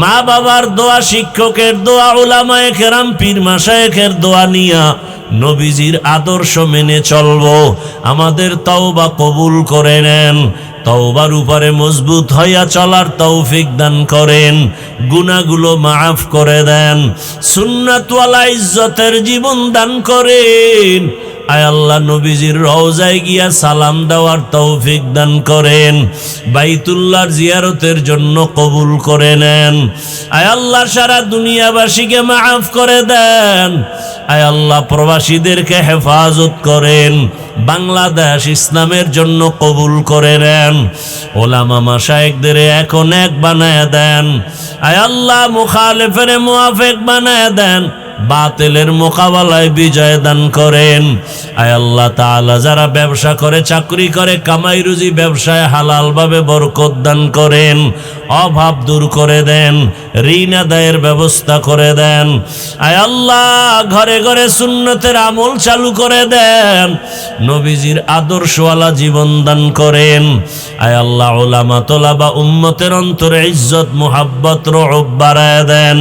মা বাবার দোয়া, শিক্ষকের দোয়া, উলামায়ে কেরাম পীর মাশায়েখের দোয়া নিয়া নবীজির আদর্শ মেনে চলবো। আমাদের তওবা কবুল করে নেন, তওবার উপরে মজবুত হইয়া চলার তৌফিক দান করেন, গুনাহগুলো মাফ করে দেন, সুন্নাতওয়ালা ইজ্জতের জীবন দান করেন। আয় আল্লাহ, নবীজির রওজায় গিয়া সালাম দেওয়ার তৌফিক দান করেন, বাইতুল্লাহর জিয়ারতের জন্য কবুল করে নেন। আয় আল্লাহ, সারা দুনিয়াবাসীকে মাফ করে দেন। আয় আল্লাহ, প্রবাসীদেরকে হেফাজত করেন, বাংলাদেশ ইসলামের জন্য কবুল করে নেন, ওলামা মাশায়েখদের এখন এক বানায় দেন। আয় আল্লাহ, মুখালিফের মুআফিক বানায় দেন, বাতিলের মোকাবেলায় বিজয় দান করেন। আয় আল্লাহ তাআলা, যারা ব্যবসা করে, চাকরি করে, কামাই রুজি ব্যবসায় হালালভাবে বরকত দান করেন, অভাব দূর করে দেন, ঋণ আদায়ের ব্যবস্থা করে দেন। আয় আল্লাহ, ঘরে ঘরে সুন্নতের আমল চালু করে দেন, নবীজির আদর্শওয়ালা জীবন দান করেন। আয় আল্লাহ, উলামা তোলাবা উম্মতের অন্তরে ইজ্জত মুহাব্বত রউফ বাড়ায় দেন,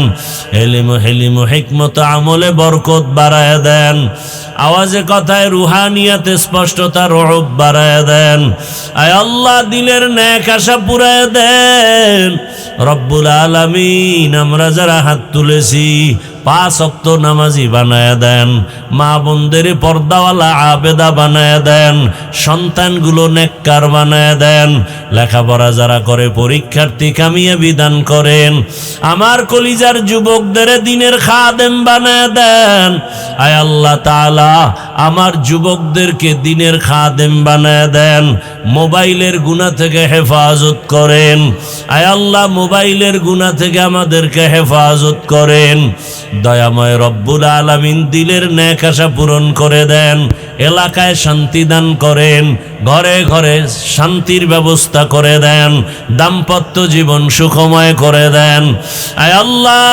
ইলম হিলম হিকমত আমলে বরকত বাড়ায় দেন, আওয়াজে কথায় রুহানিয়াতে স্পষ্টতা রউফ বাড়ায় দেন। আয় আল্লাহ, দিলের নেক আশা পুরায় দেন। রব্বুল আলামিন, আমরা যারা হাত তুলেছি 5 ওয়াক্ত নামাজি বানায় দেন, মা বোনদের পর্দাওয়ালা আবেদা বানায় দেন, সন্তানগুলো নেককার বানায় দেন, লেখাপড়া যারা করে পরীক্ষার্থী কামিয়াবি দান করেন, আমার কলিজার যুবকদের দিনের খাদেম বানায় দেন। আয় আল্লাহ তাআলা, আমার যুবকদেরকে দিনের খাদেম বানায় দেন, মোবাইলের গুনাহ থেকে হেফাজত করেন। আয় আল্লাহ, মোবাইলের গুনাহ থেকে আমাদেরকে হেফাজত করেন। দয়াময় রব্বুল আলামিন, দিলের নেক আশা পূরণ করে দেন, এলাকায় শান্তি দান করেন, ঘরে ঘরে শান্তির ব্যবস্থা করে দেন, দাম্পত্য জীবন সুখময় করে দেন। আয় আল্লাহ,